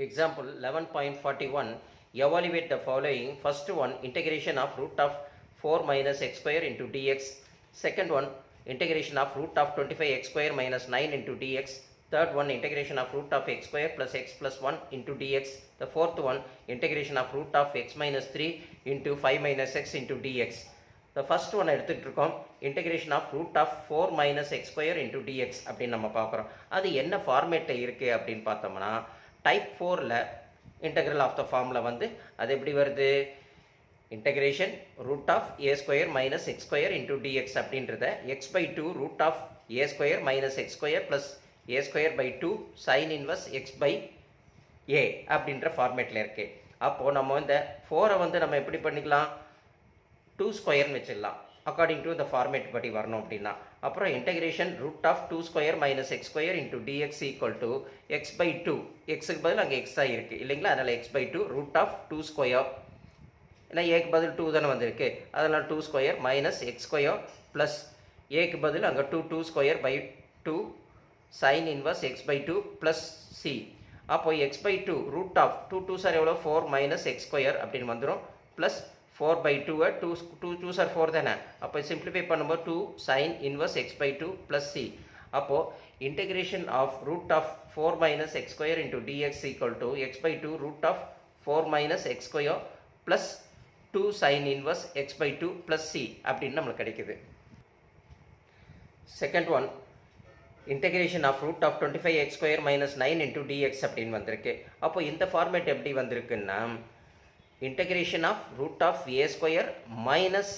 Example 11.41. Evaluate the following. First one, integration of root of 4 minus x square into dx. Second one, integration of root of 25x square minus 9 into dx. Third one, integration of root of x square plus x plus 1 into dx. The fourth one, integration of root of x minus 3 into 5 minus x into dx. The first one எடுத்துக்கிட்டு integration of root of 4 minus x square into dx அப்படின்னு நம்ம பார்க்குறோம். அது என்ன ஃபார்மேட்டில் இருக்குது அப்படின்னு பார்த்தோம்னா டைப் 4ல் இன்டெக்ரல் ஆஃப் த ஃபார்மில் வந்து அது எப்படி வருது, integration root of a square minus x square into dx அப்படின்றத x by two root of a square minus x square plus a square by two sine inverse x by a அப்படின்ற ஃபார்மேட்டில் இருக்குது. அப்போது நம்ம இந்த 4 வந்து நம்ம எப்படி பண்ணிக்கலாம், 2 ஸ்கொயர்னு வச்சிடலாம் அக்கார்டிங் டு த ஃபார்மேட் படி வரணும் அப்படின்னா. அப்புறம் integration root of 2 square minus x square into dx equal to x by two, எக்ஸுக்கு பதில் அங்கே எக்ஸ் தான் இருக்குது இல்லைங்களா, அதனால் x by two root of 2 square, ஏன்னா ஏக்கு பதில் 2 தானே வந்திருக்கு, அதனால் 2 square minus x square plus ஏக்கு பதில் அங்கே 2 square by 2 sine inverse x by two plus c. அப்போ x by two root of 2 sir எவ்வளோ 4 மைனஸ் எக்ஸ் ஸ்கொயர் அப்படின்னு வந்துடும் ப்ளஸ் 4 by 2 2 சார் 4 தானே, அப்போ சிம்பிளிஃபை பண்ணும்போது 2 sin inverse x by 2 plus c. அப்போது integration of root of 4 minus x square into dx equal to x by 2 root of 4 minus x square plus 2 sin inverse x by 2 plus c அப்படின்னு நம்மளுக்கு கிடைக்குது. Second one, integration of root of 25x square minus 9 into dx அப்படின்னு வந்திருக்கு. அப்போ இந்த format எப்படி வந்திருக்குன்னா integration of root of a square minus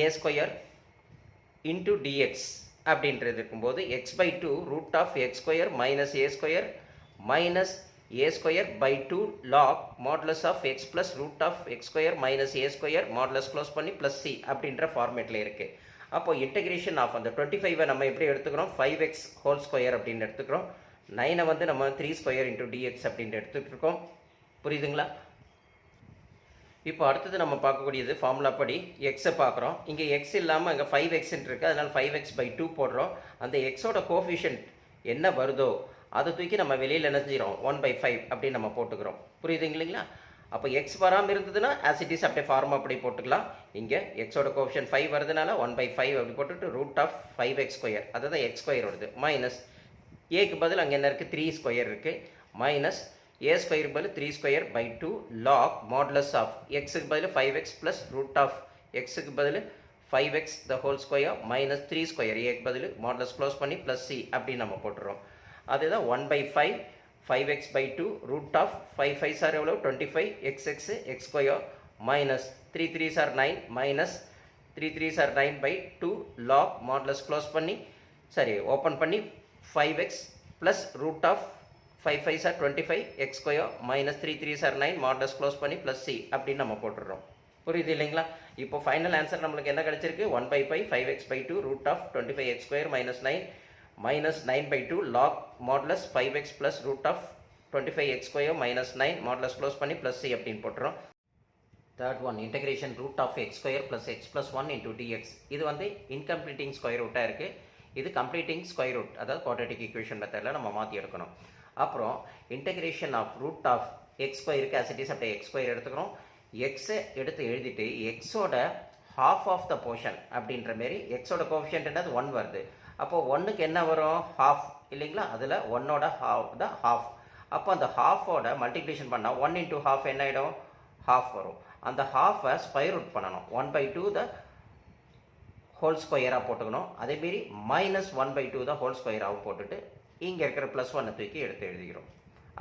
a square into dx அப்படின்றது இருக்கும்போது x by 2 root of x square minus a square minus a square by 2 log modulus of x plus root of x square minus a square modulus close பண்ணி plus c அப்படின்ற ஃபார்மேட்டில் இருக்குது. அப்போ integration of அந்த 25 நம்ம எப்படி எடுத்துக்கிறோம், 5x whole square அப்படின்னு எடுத்துக்கிறோம், 9 வந்து நம்ம 3 ஸ்கொயர் இன்டூ dx அப்படின்னு எடுத்துகிட்டு இருக்கோம். புரியுதுங்களா? இப்போ அடுத்தது நம்ம பார்க்கக்கூடியது ஃபார்முலா படி எக்ஸை பார்க்குறோம். இங்கே எக்ஸ் இல்லாமல் இங்கே 5x இருக்குது, அதனால் 5x by 2 போடுறோம். அந்த எக்ஸோட கோஃபிஷியன்ட் என்ன வருதோ அதை தூக்கி நம்ம வெளியில் என்ன செஞ்சிடும் 1/5 அப்படின்னு நம்ம போட்டுக்கிறோம். புரியுதுங்க இல்லைங்களா? அப்போ எக்ஸ் வராமல் இருந்ததுன்னா ஆஸ் இட் இஸ் அப்படியே ஃபார்மா அப்படி போட்டுக்கலாம். இங்கே எக்ஸோட கோஃபிஷியன்ட் 5 வருதுனால 1/5 அப்படி போட்டுட்டு ரூட் ஆஃப் 5x ஸ்கொயர், அதுதான் எக்ஸ் ஸ்கொயர் வருது, மைனஸ் ஏக்கு பதில் அங்கே என்ன இருக்குது 3 ஸ்கொயர் இருக்குது, மைனஸ் a square பதில் 3 square by 2 log modulus of xக்கு பதில் 5x plus root of xக்கு பதில் 5x the whole square minus 3 square ஏக்கு பதில் modulus க்ளோஸ் பண்ணி plus c அப்படி நம்ம போட்டுறோம். அதுதான் 1/5 5x by 2 root of 5 5s are எவ்வளோ 25 xx x square minus 3 3s are 9 minus 3 3s are 9 by 2 log modulus close பண்ணி சரி ஓப்பன் பண்ணி 5x plus root of 5 5s are 25 x square minus 3 3s are 9 modulus close பண்ணி plus c அப்படின்னு நம்ம போட்டுடுறோம். புரியுது இல்லைங்களா? இப்போ ஃபைனல் ஆன்சர் நம்மளுக்கு என்ன கிடைச்சிருக்கு, 1/5 5x by 2 root of 25x square minus 9 minus 9 by 2 log modulus 5x plus root of 25x square minus 9 modulus close பண்ணி plus c அப்படின்னு போட்டுறோம். Third one, integration root of x square plus x plus 1 into dx. இது வந்து in completing square ரூட்டாக இருக்குது, இது completing square root, அதாவது quadratic equation மெத்தடில் நம்ம மாற்றி எடுக்கணும். அப்புறம் integration of root of x ஸ்கொயருக்கு ஆஸ் இட் இஸ் அப்படியே எக்ஸ் ஸ்கொயர் எடுத்துக்கிறோம். எக்ஸை எடுத்து எழுதிட்டு எக்ஸோட ஹாஃப் ஆஃப் த போர்ஷன் அப்படின்ற மாரி எக்ஸோட கோஃபிஷியன்ட்ன்றது 1 வருது. அப்போது 1க்கு என்ன வரும், ஹாஃப் இல்லைங்களா, அதில் 1ஓட ஹாஃப். அப்போ அந்த ஹாஃபோட மல்டிப்ளிகேஷன் பண்ணால் 1 இன்டூ ஹாஃப் என்ன ஆகிடும், ஹாஃப் வரும். அந்த ஹாஃபை ஸ்கொயர் ரூட் பண்ணணும், 1/2 த ஹோல் ஸ்கொயராக போட்டுக்கணும். அதேமாரி மைனஸ் 1/2 த ஹோல் ஸ்கொயராகவும் போட்டுட்டு இங்கே இருக்கிற ப்ளஸ் 1 தூக்கி எடுத்து எழுதிக்கிறோம்.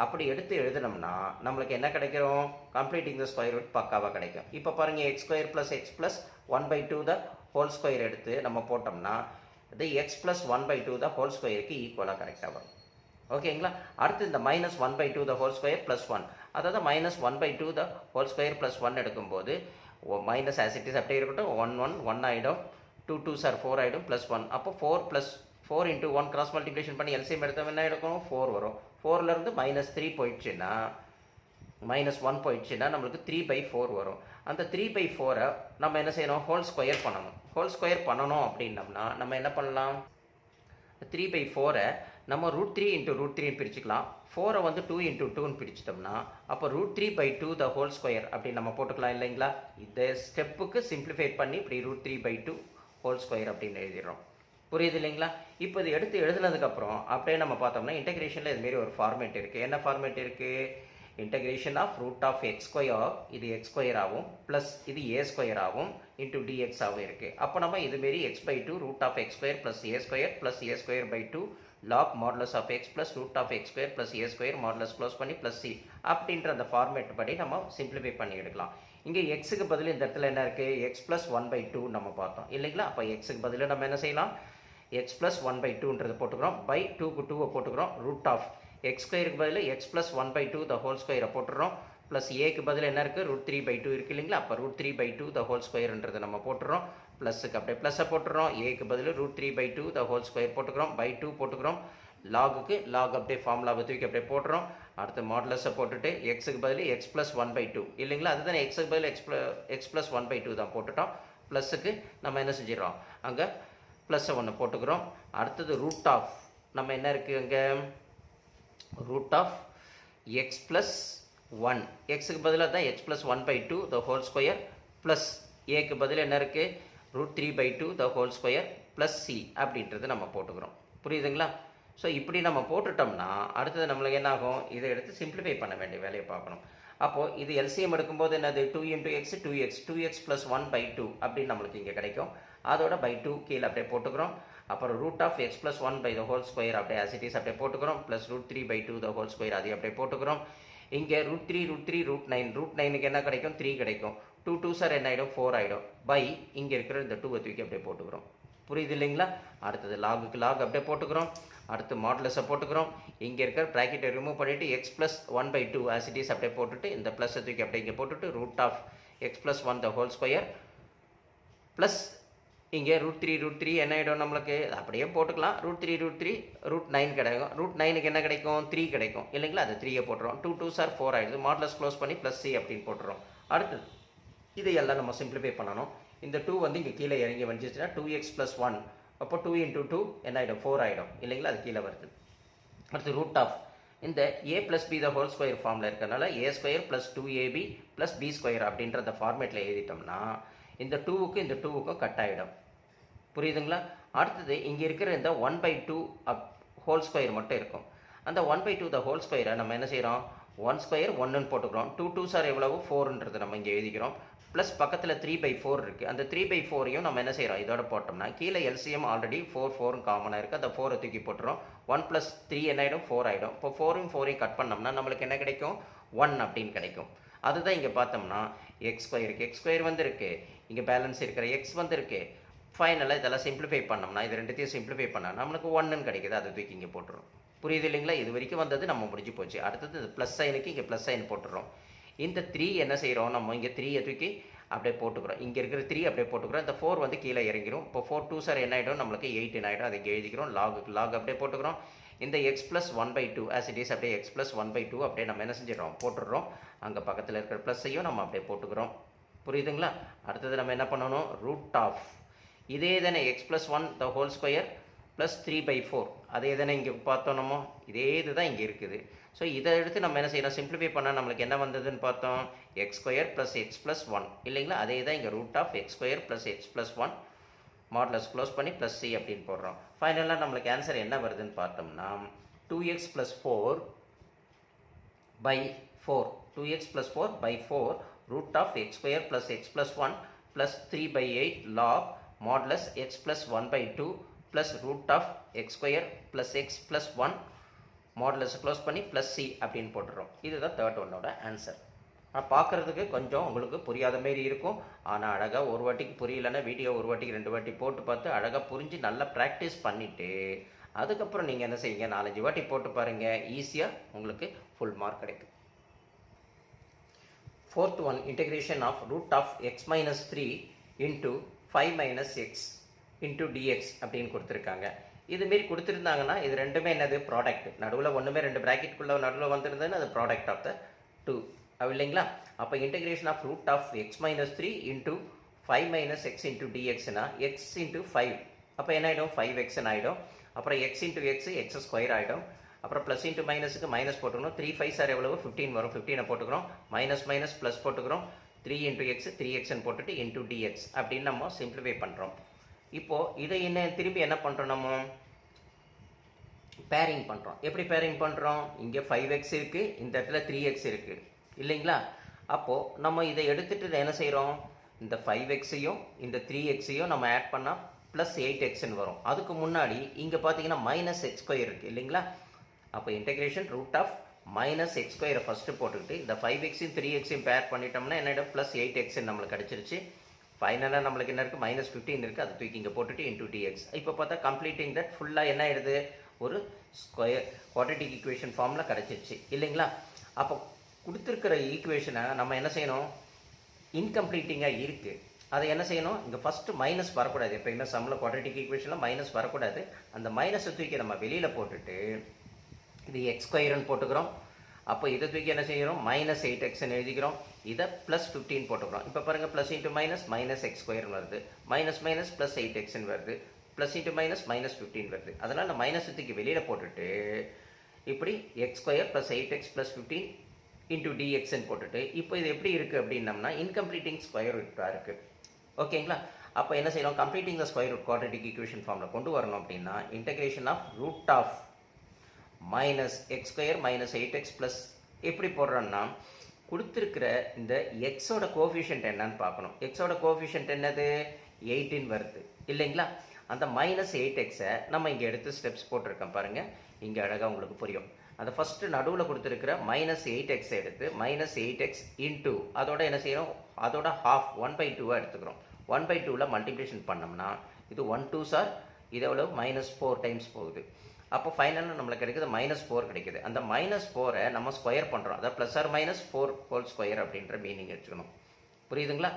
அப்படி எடுத்து எழுதினோம்னா நம்மளுக்கு என்ன கிடைக்கிறோம், கம்ப்ளீட்டிங் த ஸ்கொயர் ரூட் பக்காவாக கிடைக்கும். இப்போ பாருங்கள் X square plus x plus 1/2 த ஹோல் ஸ்கொயர் எடுத்து நம்ம போட்டோம்னா இது எக்ஸ் ப்ளஸ் 1/2 த ஹோல் ஸ்கொயருக்கு ஈக்குவலாக கரெக்டாக வரும். ஓகேங்களா? அடுத்து இந்த மைனஸ் 1/2 த ஹோல் ஸ்கொயர் ப்ளஸ் 1, அதாவது மைனஸ் 1/2 த ஹோல் ஸ்கொயர் ப்ளஸ் 1 எடுக்கும்போது மைனஸ் ஆஸ் இட் இஸ் அப்படியே இருக்கட்டும், 1 1 1 ஆகிடும், 2 2s are 4 ஆகிடும் ப்ளஸ் 1. அப்போ 4 ப்ளஸ் 4 இன்ட்டு 1 கிராஸ் மல்டிப்ளிகேஷன் பண்ணி எல்சிஎம் எடுத்தோம் என்ன எடுக்கும் 4 வரும். 4லேருந்து மைனஸ் 3 போயிடுச்சுன்னா மைனஸ் 1 போயிடுச்சுன்னா நம்மளுக்கு 3/4 வரும். அந்த 3/4 நம்ம என்ன செய்யணும், ஹோல் ஸ்கொயர் பண்ணணும். ஹோல் ஸ்கொயர் பண்ணணும் அப்படின்னம்னா நம்ம என்ன பண்ணலாம், 3/4 நம்ம ரூட் த்ரீ இன்ட்டு ரூட் த்ரீன்னு பிரிச்சுக்கலாம். 4 வந்து 2 இன்ட்டு 2ன்னு பிரிச்சிட்டோம்னா அப்போ √3/2 த ஹோல் ஸ்கொயர் அப்படின்னு நம்ம போட்டுக்கலாம் இல்லைங்களா. இந்த ஸ்டெப்புக்கு சிம்பிளிஃபை பண்ணி இப்படி √3/2 ஹோல் ஸ்கொயர் அப்படின்னு எழுதிடுறோம். புரியுது இல்லைங்களா. இப்போ இது எடுத்து எழுதுனதுக்கப்புறம் அப்படியே நம்ம பார்த்தோம்னா இன்டெகிரேஷனில் இதுமாரி ஒரு ஃபார்மேட் இருக்குது. என்ன ஃபார்மேட் இருக்குது? இன்டெகிரேஷன் ஆஃப் √(x²) இது x² ஆகும் ப்ளஸ் இது a² ஆகும் இன்ட்டு dx ஆகும் இருக்குது. அப்போ நம்ம இதுமாரி x/2 √(x² + a² + a²/2 log modulus of x plus √(x² + a² modulus close பண்ணி ப்ளஸ் c அப்படின்ற அந்த ஃபார்மேட் படி நம்ம சிம்பிளிஃபை பண்ணி எடுக்கலாம். இங்கே எக்ஸுக்கு பதில் இந்த இடத்துல என்ன இருக்குது? x + 1/2 நம்ம பார்த்தோம் இல்லைங்களா. அப்போ எக்ஸுக்கு பதில் நம்ம என்ன செய்யலாம்? x + 1/2ன்றது போட்டுக்கிறோம். பை 2க்கு 2 போட்டுக்கிறோம். √(x²க்கு பதில் x + 1/2 த ஹோல் ஸ்கொயரை போட்டுறோம். ப்ளஸ் ஏக்கு பதில் என்ன இருக்குது? √3/2 இருக்குது இல்லைங்களா. அப்போ √3/2 த ஹோல் ஸ்கொயர்ன்றது நம்ம போட்டுறோம். ப்ளஸுக்கு அப்படியே ப்ளஸ்ஸை போட்டுறோம். ஏக்கு பதில் √3/2 த ஹோல் ஸ்கொயர் போட்டுக்கிறோம். பை 2 போட்டுக்கிறோம். லாகுக்கு லாக் அப்படியே ஃபார்முலாவை தூக்கி அப்படியே போட்டுறோம். அடுத்து மாடுலஸை போட்டுட்டு எக்ஸுக்கு பதில் x + 1/2 இல்லைங்களா. அதுதானே எக்ஸுக்கு பதில் x + 1/2 தான் போட்டுட்டோம். ப்ளஸுக்கு நம்ம என்ன செஞ்சிடறோம்? அங்கே ப்ளஸ்ஸை ஒன்று போட்டுக்கிறோம். அடுத்தது ரூட் ஆஃப் நம்ம என்ன இருக்குது அங்கே? √(x + 1) எக்ஸுக்கு பதிலாக தான் x + 1/2 த ஹோல் ஸ்கொயர் ப்ளஸ் ஏக்கு பதில் என்ன இருக்குது? √3/2 த ஹோல் ஸ்கொயர் ப்ளஸ் c அப்படின்றது நம்ம போட்டுக்கிறோம். புரியுதுங்களா. ஸோ இப்படி நம்ம போட்டுட்டோம்னா அடுத்தது நம்மளுக்கு என்ன ஆகும்? இதை எடுத்து சிம்பிளிஃபை பண்ண வேண்டிய வேலையை பார்க்கணும். அப்போது இது எல்சிஎம் எடுக்கும்போது என்னது? 2 × x 2x + 1/2 அப்படின்னு நம்மளுக்கு இங்கே கிடைக்கும். அதோட பை 2 கீழே அப்படியே போட்டுக்கிறோம். அப்புறம் √(x + 1 த ஹோல் ஸ்கொயர் அப்படியே ஆசிட்டிஸ் அப்படியே போட்டுக்கிறோம். ப்ளஸ் √3/2 த ஹோல் ஸ்கொயர் அதையும் அப்படியே போட்டுக்கிறோம். இங்கே √3 √9 √9க்கு என்ன கிடைக்கும்? 3 கிடைக்கும். 2 2s என்ன ஆகிடும்? 4 ஆகிடும். பை இங்கே இருக்கிற இந்த 2 தூக்கி அப்படியே போட்டுக்கிறோம். புரியுது இல்லைங்களா. அடுத்தது லாகுக்கு லாக் அப்படியே போட்டுக்கிறோம். அடுத்து மாடுலஸை போட்டுக்கிறோம். இங்கே இருக்கிற ப்ராக்கெட்டை ரிமூவ் பண்ணிவிட்டு x + 1/2 ஆசிட்டிஸ் அப்படியே போட்டுட்டு இந்த ப்ளஸ்ஸை தூக்கி அப்படியே இங்கே போட்டுட்டு √(x + 1 த ஹோல் ஸ்கொயர் ப்ளஸ் இங்கே √3 என்ன ஆகிடும் நம்மளுக்கு? அப்படியே போட்டுக்கலாம். √3 √9 கிடைக்கும். √9க்கு என்ன கிடைக்கும்? 3 கிடைக்கும் இல்லைங்களா. அது 3யை போட்டுறோம். 2 2s 4 ஆகிடுது. மாடுலஸ் க்ளோஸ் பண்ணி ப்ளஸ் c அப்படின்னு போட்டுறோம். அடுத்தது இதையெல்லாம் நம்ம சிம்பிளிஃபை பண்ணணும். இந்த 2 வந்து இங்கே கீழே இறங்கி வந்துச்சுன்னா 2x + 1 அப்போ 2 × 2 என்ன ஆகிடும்? 4 ஆகிடும் இல்லைங்களா. அது கீழே வருது. அடுத்து ரூட் ஆஃப் இந்த a + b the whole square ஃபார்மில் இருக்கிறனால a² + 2ab + b² அப்படின்ற அந்த ஃபார்மேட்டில் எழுதிட்டோம்னா இந்த 2க்கு இந்த 2க்கும் கட் ஆகிடும். புரியுதுங்களா. அடுத்தது இங்கே இருக்கிற இந்த 1/2 ஹோல் ஸ்கொயர் மட்டும் இருக்கும். அந்த 1/2 த ஹோல் ஸ்கொயரை நம்ம என்ன செய்கிறோம்? 1² 1ன்னு போட்டுக்கிறோம். 2 2s எவ்வளவு? 4ன்றது நம்ம இங்கே எழுதிக்கிறோம். ப்ளஸ் பக்கத்தில் 3/4 இருக்குது. அந்த 3/4யும் நம்ம என்ன செய்கிறோம்? இதோட போட்டோம்னா கீழே எல்சிஎம் ஆல்ரெடி 4 4 காமனாக இருக்குது. அந்த 4 தூக்கி போட்டுறோம். 1 + 3 என்ன ஆகிடும்? 4 ஆகிடும். இப்போ 4யும் 4யும் கட் பண்ணோம்னா நம்மளுக்கு என்ன கிடைக்கும்? 1 அப்படின்னு கிடைக்கும். அதுதான் இங்கே பார்த்தோம்னா x² வந்துருக்கு. இங்கே பேலன்ஸ் இருக்கிற x வந்துருக்கு. ஃபைனலாக இதெல்லாம் சிம்பிளிஃபை பண்ணோம்னா இது ரெண்டுத்தையும் சிம்பிளிஃபை பண்ணால் நம்மளுக்கு 1ன்னு கிடைக்குது. அதை தூக்கி இங்கே போட்டுரும். புரியுது இல்லைங்களா. இது வரைக்கும் வந்தது நம்ம முடிஞ்சு போச்சு. அடுத்தது இது ப்ளஸ் சைனுக்கு இங்கே ப்ளஸ் சைன் போட்டுறோம். இந்த 3 என்ன செய்கிறோம்? நம்ம இங்கே 3யை தூக்கி அப்படியே போட்டுக்கிறோம். இங்கே இருக்கிற 3 அப்படியே போட்டுக்கிறோம். இந்த 4 வந்து கீழே இறங்கிடும். இப்போ 4 2s என்ன ஆகிடும்? நம்மளுக்கு 18 ஆகிடும். அதை எழுதிக்கிறோம். லாக் அப்படியே போட்டுக்கிறோம். இந்த x + 1/2 ஆஸ் இட் இஸ் அப்படியே x + 1/2 அப்படியே நம்ம என்ன செஞ்சிடறோம்? போட்டுடுறோம். அங்கே பக்கத்தில் இருக்கிற ப்ளஸ்ஸையும் நம்ம அப்படியே போட்டுக்கிறோம். புரியுதுங்களா. அடுத்தது நம்ம என்ன பண்ணணும்? ரூட் ஆஃப் இதே தானே x + 1 த ஹோல் ஸ்கொயர் ப்ளஸ் 3/4 அதே தானே இங்கே பார்த்தோம். நம்ம இதே இது தான் இங்கே இருக்குது. ஸோ இதை எடுத்து நம்ம என்ன செய்யணும்? சிம்பிளிஃபை பண்ணால் நம்மளுக்கு என்ன வந்ததுன்னு பார்த்தோம்? x² + x + 1 இல்லைங்களா. அதே தான் இங்கே √(x² + x + 1 மாடுலஸ் க்ளோஸ் பண்ணி ப்ளஸ் c அப்படின்னு போடுறோம். ஃபைனலாக நம்மளுக்கு ஆன்சர் என்ன வருதுன்னு பார்த்தோம்னா 2x + 4/4 2x + 4/4 √(x² + x + 1 + 3/8 log modulus x + 1/2 + √(x² + x + 1 modulus close பண்ணி ப்ளஸ் c அப்படின்னு போட்டுறோம். இதுதான் தேர்ட் ஒன்னோட ஆன்சர். பார்க்குறதுக்கு கொஞ்சம் உங்களுக்கு புரியாத மாரி இருக்கும். ஆனால் அழகாக ஒரு வாட்டிக்கு புரியலைன்னா வீடியோ ஒரு வாட்டிக்கு 2 வாட்டி போட்டு பார்த்து அழகாக புரிஞ்சு நல்லா ப்ராக்டிஸ் பண்ணிவிட்டு அதுக்கப்புறம் நீங்கள் என்ன செய்யுங்க? 4-5 வாட்டி போட்டு பாருங்கள். ஈஸியாக உங்களுக்கு ஃபுல் மார்க் கிடைக்கும். Fourth one, integration of √(x - 3) into 5 - x into dx அப்படின்னு கொடுத்துருக்காங்க. இதுமாரி கொடுத்துருந்தாங்கன்னா இது ரெண்டுமே என்னது? ப்ராடக்ட். நடுவில் ஒன்றுமே 2 ப்ராக்கெட்டுக்குள்ளே நடுவில் வந்துருந்ததுன்னா அது ப்ராடக்ட் ஆஃப் த 2 இல்லைங்களா. அப்போ integration of √(x - 3) into 5 - x into dxனா x into 5 அப்போ என்ன ஆகிடும்? 5xன்னு ஆகிடும். அப்புறம் x into x x square ஆகிடும். அப்புறம் ப்ளஸ் இன்ட்டு மைனஸுக்கு மைனஸ் போட்டுக்கணும். 3 5 சார் எவ்வளவு 15 வரும். 15 போட்டுக்கிறோம். மைனஸ் மைனஸ் ப்ளஸ் போட்டுக்கிறோம். 3 இன்ட்டு எக்ஸ் 3xன்னு போட்டுட்டு இன்ட்டு டிஎக்ஸ் அப்படின்னு நம்ம சிம்பிளிஃபை பண்ணுறோம். இப்போது இதை திரும்பி என்ன பண்ணுறோம், நம்ம பேரிங் பண்ணுறோம். எப்படி பேரிங் பண்ணுறோம்? இங்கே 5x இருக்குது, இந்த இடத்துல 3x இருக்குது இல்லைங்களா? அப்போது நம்ம இதை எடுத்துகிட்டு என்ன செய்கிறோம், இந்த 5xையும் இந்த 3xையும் நம்ம ஆட் பண்ணால் ப்ளஸ் 8xன்னு வரும். அதுக்கு முன்னாடி இங்கே பார்த்தீங்கன்னா மைனஸ் எக்ஸ் ஸ்கொயர் இருக்குது இல்லைங்களா? அப்போ integration root of minus x ஸ்கொயரை ஃபஸ்ட்டு போட்டுக்கிட்டு இந்த 5xையும் 3xையும் பேர் பண்ணிட்டோம்னா என்ன ப்ளஸ் 8xன்னு நம்மளுக்கு கிடச்சிருச்சு. ஃபைனலாக நம்மளுக்கு என்ன இருக்குது, மைனஸ் 15 இருக்குது, அதை தூக்கி இங்கே போட்டுட்டு இன்டூ டிஎக்ஸ். இப்போ பார்த்தா கம்ப்ளீட்டிங் தட் ஃபுல்லாக என்ன ஆயிடுது, ஒரு ஸ்கொயர் குவாட்ரேட்டிக் ஈக்குவேஷன் ஃபார்மில் கிடச்சிருச்சு இல்லைங்களா? அப்போ கொடுத்துருக்கிற ஈக்குவேஷனை நம்ம என்ன செய்யணும், இன்கம்ப்ளீட்டிங்காக இருக்குது, அதை என்ன செய்யணும், இங்கே ஃபஸ்ட்டு மைனஸ் வரக்கூடாது. எப்போயுமே சம்மில் குவாட்ரேட்டிக் ஈக்குவேஷனில் மைனஸ் வரக்கூடாது. அந்த மைனஸை தூக்கி நம்ம வெளியில் போட்டுட்டு இது எக்ஸ் ஸ்கொயர்னு போட்டுக்கிறோம். அப்போ இதை தூக்கி என்ன செய்கிறோம், மைனஸ் 8xன்னு எழுதிக்கிறோம். இதை ப்ளஸ் 15 போட்டுக்கிறோம். இப்போ பாருங்கள், plus into minus minus X ஸ்கொயர்னு வருது, மைனஸ் மைனஸ் ப்ளஸ் 8xன்னு வருது, ப்ளஸ் இன்ட்டு மைனஸ் மைனஸ் 15 வருது. அதனால் அந்த மைனஸ் தூக்கி வெளியில் போட்டுட்டு இப்படி x square plus 8x plus 15 into டிஎக்ஸ்ன்னு போட்டுட்டு இப்போ இது எப்படி இருக்குது அப்படின்னம்னா இன்கம்ப்ளீட்டிங் ஸ்கொயர் ரூட்டாக இருக்குது. ஓகேங்களா? அப்போ என்ன செய்யணும், completing the square root quadratic equation ஃபார்மில் கொண்டு வரணும். அப்படின்னா integration of root of minus x square minus 8x plus எப்படி போடுறோன்னா கொடுத்துருக்கிற இந்த எக்ஸோட கோஃபிஷியன்ட் என்னன்னு பார்க்கணும். எக்ஸோட கோஃபிஷியன்ட் என்னது 18 வருது இல்லைங்களா? அந்த மைனஸ் 8xை நம்ம இங்கே எடுத்து ஸ்டெப்ஸ் போட்டிருக்கோம் பாருங்கள், இங்கே அழகாக உங்களுக்கு புரியும். அந்த ஃபஸ்ட்டு நடுவில் கொடுத்துருக்கிற மைனஸ் 8x எடுத்து மைனஸ் 8x இன்டூ அதோட என்ன செய்யணும், அதோட ஹாஃப் 1/2 எடுத்துக்கிறோம். 1/2 மல்டிப்ளிகேஷன் பண்ணோம்னா இது 1 2 சார் இது எவ்வளோ மைனஸ் 4 டைம்ஸ் போகுது. அப்போ ஃபைனலாக நம்மளுக்கு கிடைக்குது மைனஸ் 4 கிடைக்குது. அந்த மைனஸ் 4ஐ நம்ம ஸ்கொயர் பண்ணுறோம், அதாவது plus R minus 4 whole square அப்படின்ற மீனிங் வச்சுக்கணும். புரியுதுங்களா?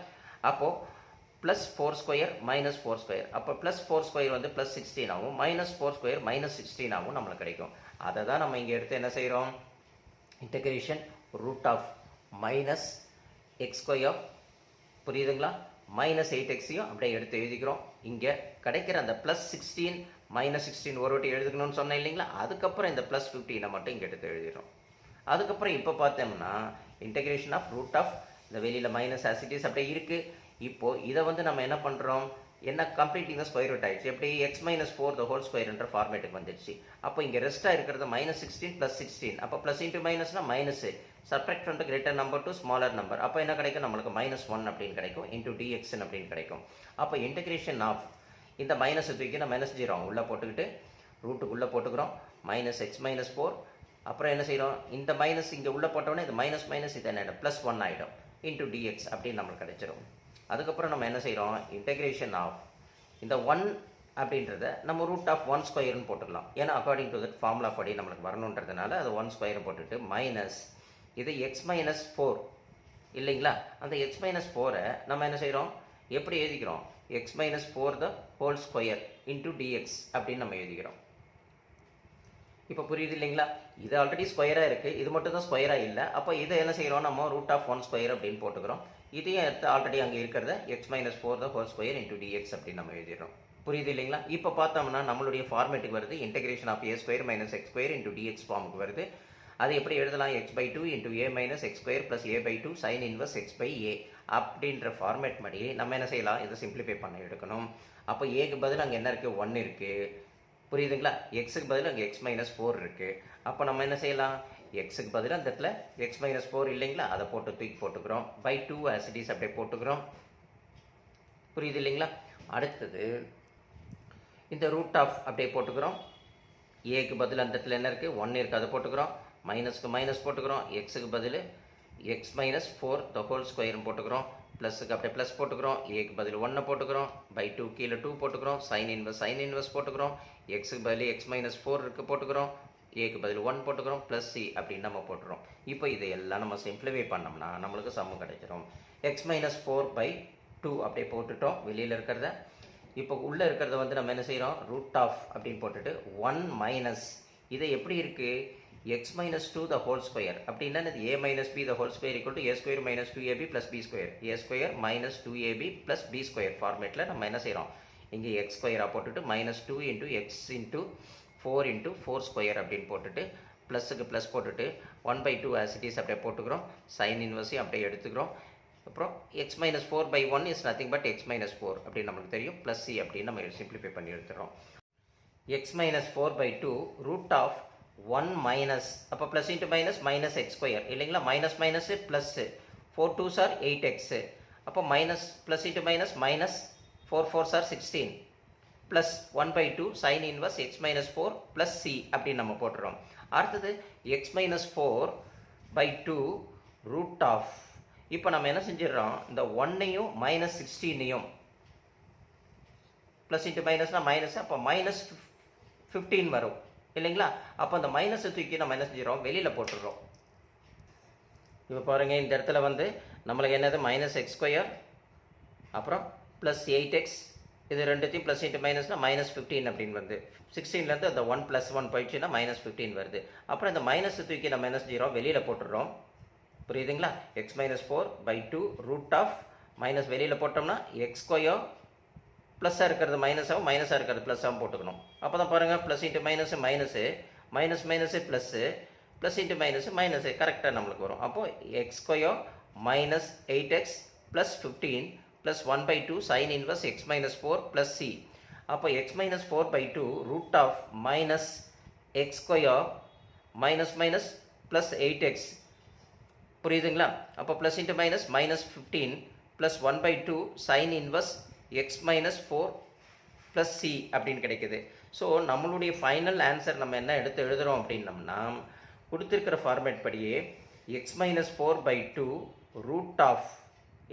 அப்போது ப்ளஸ் 4 ஸ்கொயர் மைனஸ் 4 ஸ்கொயர், அப்போ ப்ளஸ் 4 ஸ்கொயர் வந்து ப்ளஸ் 16 ஆகும், மைனஸ் 4 ஸ்கொயர் மைனஸ் 16 ஆகும் நம்மளுக்கு கிடைக்கும். அதை தான் நம்ம இங்கே எடுத்து என்ன செய்கிறோம், integration root of minus x square, புரியுதுங்களா, மைனஸ் 8xையும் அப்படியே எடுத்து எழுதிக்கிறோம். இங்கே கிடைக்கிற அந்த ப்ளஸ் 16 மைனஸ் 16 ஒரு வாட்டி எழுதுக்கணும்னு சொன்னேன் இல்லைங்களா? அதுக்கப்புறம் இந்த ப்ளஸ் 15 மட்டும் இங்கே எடுத்து எழுதிடுறோம். அதுக்கப்புறம் இப்போ பார்த்தோம்னா இன்டெகிரேஷன் ஆஃப் ரூட் ஆஃப் இந்த வெளியில் மைனஸ் ஆசிட்டிஸ் அப்படியே இருக்குது. இப்போது இதை வந்து நம்ம என்ன பண்ணுறோம், என்ன கம்ப்ளீட்டிங் ஸ்கொயர் ரூட் ஆகிடுச்சு. எப்படி எக்ஸ் மைனஸ் 4 த ஹோல் ஸ்கொயர்ன்ற ஃபார்மேட்டுக்கு வந்துடுச்சு. அப்போ இங்கே ரெஸ்ட்டாக இருக்கிறது மைனஸ் 16 ப்ளஸ் 16, அப்போ ப்ளஸ் இன்ட்டு மைனஸ்னா minus, subtract from the greater number to smaller number, அப்போ என்ன கிடைக்கும், நம்மளுக்கு -1 அப்படின்னு கிடைக்கும், இன்டூ டிஎக்ஸ்ன்னு அப்படின்னு கிடைக்கும். அப்போ இன்டெகிரேஷன் ஆஃப் இந்த மைனஸை தூக்கி நம்ம என்ன செஞ்சிடறோம், உள்ளே போட்டுக்கிட்டு ரூட்டுக்குள்ளே போட்டுக்கிறோம், மைனஸ் எக்ஸ் மைனஸ் 4, அப்புறம் என்ன செய்கிறோம், இந்த மைனஸ் இங்கே உள்ளே போட்டோன்னே இது மைனஸ் மைனஸ் இது என்ன ஆகிடும், +1 ஆகிடும், இன்டூ டிஎக்ஸ் அப்படின்னு நம்மளுக்கு கிடைச்சிடும். அதுக்கப்புறம் நம்ம என்ன செய்கிறோம், இன்டெகிரேஷன் ஆஃப் இந்த 1 அப்படின்றத நம்ம ரூட் ஆஃப் 1 ஸ்கொயர்னு போட்டுக்கலாம். ஏன்னா அக்கார்டிங் டு தட் ஃபார்முலா படி நம்மளுக்கு வரணுன்றதுனால அது 1 ஸ்கொயர் போட்டுட்டு மைனஸ் இது எக்ஸ் மைனஸ் 4 இல்லைங்களா? அந்த எக்ஸ் மைனஸ் 4ஐ நம்ம என்ன செய்கிறோம், எப்படி எழுதிக்கிறோம், x minus 4 the whole square into dx அப்படின்னு நம்ம எழுதிக்கிறோம். இப்போ புரியுது இல்லைங்களா? இது ஆல்ரெடி ஸ்கொயராக இருக்குது, இது மட்டும் தான் ஸ்கொயராக இல்லை. அப்போ இதை என்ன செய்கிறோம், நம்ம ரூட் ஆஃப் 1 ஸ்கொயர் அப்படின்னு போட்டுக்கிறோம். இதையும் எடுத்து ஆல்ரெடி அங்கே இருக்கிறத X minus 4 the whole square into dx அப்படின்னு நம்ம எழுதிடுறோம். புரியுது இல்லைங்களா? இப்போ பார்த்தோம்னா நம்மளுடைய ஃபார்மேட்டுக்கு வருது, integration of a square minus x square into dx ஃபார்முக்கு வருது. அது எப்படி எழுதலாம், x/2 into a minus x square plus a/2 sine inverse x/a அப்படின்ற ஃபார்மேட் படி நம்ம என்ன செய்யலாம், இதை சிம்பிளிஃபை பண்ண எடுக்கணும். அப்போ ஏக்கு பதில் அங்கே என்ன இருக்குது, 1 இருக்குது. புரியுதுங்களா? எக்ஸுக்கு பதில் அங்கே எக்ஸ் மைனஸ் 4 இருக்குது. அப்போ நம்ம என்ன செய்யலாம், எக்ஸுக்கு பதில் அந்த இடத்துல எக்ஸ் மைனஸ் 4 இல்லைங்களா, அதை போட்டு தூக்கி போட்டுக்கிறோம், /2 ஆசிட்டிஸ் அப்படியே போட்டுக்கிறோம். புரியுது இல்லைங்களா? அடுத்தது இந்த ரூட் ஆஃப் அப்படியே போட்டுக்கிறோம். ஏக்கு பதில் அந்த இடத்துல என்ன இருக்குது, 1 இருக்குது, அதை போட்டுக்கிறோம். மைனஸ்க்கு மைனஸ் போட்டுக்கிறோம், எக்ஸுக்கு பதில் எக்ஸ் மைனஸ் 4 த ஹோல் ஸ்கொயர்னு போட்டுக்கிறோம். ப்ளஸுக்கு அப்படியே ப்ளஸ் போட்டுக்கிறோம், ஏக்கு பதில் 1 போட்டுக்கிறோம், /2 கீழே 2 போட்டுக்கிறோம், சைன் இன்வர்ஸ் போட்டுக்கிறோம், எக்ஸுக்கு பதில் எக்ஸ் மைனஸ் 4 இருக்குது போட்டுக்கிறோம், ஏக்கு பதில் 1 போட்டுக்கிறோம், ப்ளஸ் சி அப்படின்னு நம்ம போட்டுக்கிறோம். இப்போ இதையெல்லாம் நம்ம சிம்பிளிஃபை பண்ணோம்னா நம்மளுக்கு சம்மு கிடைச்சிரும். எக்ஸ் மைனஸ் 4/2 அப்படியே போட்டுட்டோம் வெளியில் இருக்கிறத. இப்போ உள்ளே இருக்கிறத வந்து நம்ம என்ன செய்கிறோம், ரூட் ஆஃப் அப்படின்னு போட்டுட்டு 1 மைனஸ் இதை எப்படி இருக்குது, x minus 2 the whole square அப்படின்னா இது a minus b the whole square equal to a square minus 2ab plus b square, a square minus 2ab plus b square ஃபார்மேட்டில் நம்ம என்ன செய்கிறோம், இங்கே எக்ஸ் ஸ்கொயராக போட்டுட்டு minus 2 into x into 4 into 4 square அப்படின்னு போட்டுட்டு ப்ளஸுக்கு ப்ளஸ் போட்டுட்டு 1/2 ஆசிட்டிஸ் அப்படியே போட்டுக்கிறோம். சைன் இன்வர்ஸையும் அப்படியே எடுத்துக்கிறோம். அப்புறம் X minus 4/1 is nothing but X minus 4 அப்படின்னு நம்மளுக்கு தெரியும். ப்ளஸ் சி அப்படின்னு நம்ம சிம்பிளிஃபை பண்ணி எடுத்துகிறோம். X minus 4/2 root of 1 minus, அப்போ plus into minus minus x square இல்லைங்களா, minus minus plus 4 2s are 8x, அப்போ minus plus into minus minus 4 4s are 16 plus 1/2 sine inverse x minus 4 plus c அப்படின்னு நம்ம போட்டுறோம். அடுத்தது X minus 4/2 root of, இப்போ நம்ம என்ன செஞ்சிடறோம், இந்த 1ஐயும் மைனஸ் 16ஐயும் ப்ளஸ் இன்ட்டு மைனஸ்னால் மைனஸ், அப்போ மைனஸ் 15 வரும் இல்லைங்களா. அப்போ அந்த மைனஸை தூக்கி நம்ம என்ன செஞ்சிடறோம், வெளியில் போட்டுடுறோம். இப்போ பாருங்கள், இந்த இடத்துல வந்து நம்மளுக்கு என்னது மைனஸ் எக்ஸ் ஸ்கொயர் அப்புறம் ப்ளஸ் 8x, இது ரெண்டுத்தையும் ப்ளஸ் இன்ட்டு மைனஸ்னால் மைனஸ் 15 அப்படின்னு வருது. 16லேருந்து அந்த 1 + 1 போயிடுச்சுன்னா மைனஸ் 15 வருது. அப்புறம் இந்த மைனஸை தூக்கி நம்ம என்ன செஞ்சிடறோம், வெளியில் போட்டுடுறோம். புரியுதுங்களா. X minus 4/2 root of minus வெளியில் போட்டோம்னா எக்ஸ் ஸ்கொயர் ப்ளஸ்ஸாக இருக்கிறது மைனஸாகவும் மைனஸாக இருக்கிறது ப்ளஸ்ஸாகவும் போட்டுக்கணும். அப்போ தான் பாருங்கள், plus into minus minus minus minus plus plus into minus minus கரெக்டாக நம்மளுக்கு வரும். அப்போது x square minus 8x plus 15 plus 1/2 sine inverse x minus 4 plus c. அப்போ x minus 4/2 root of minus x square minus minus plus 8x, புரியுதுங்களா. அப்போ plus into minus minus 15 plus 1/2 sine inverse x minus 4 plus c அப்படின்னு கிடைக்குது. So நம்மளுடைய final answer நம்ம என்ன எடுத்து எழுதுகிறோம் அப்படின்னம்னா, கொடுத்துருக்கிற ஃபார்மேட் படியே எக்ஸ் மைனஸ் 4/2 ரூட் ஆஃப்,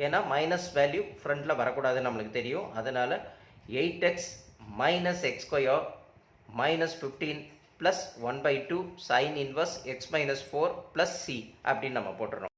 ஏன்னா மைனஸ் வேல்யூ ஃப்ரண்டில் வரக்கூடாதுன்னு நம்மளுக்கு தெரியும், அதனால் 8x minus x square minus 15 plus 1/2 sine inverse x minus 4 plus c அப்படின்னு நம்ம போட்டுறோம்.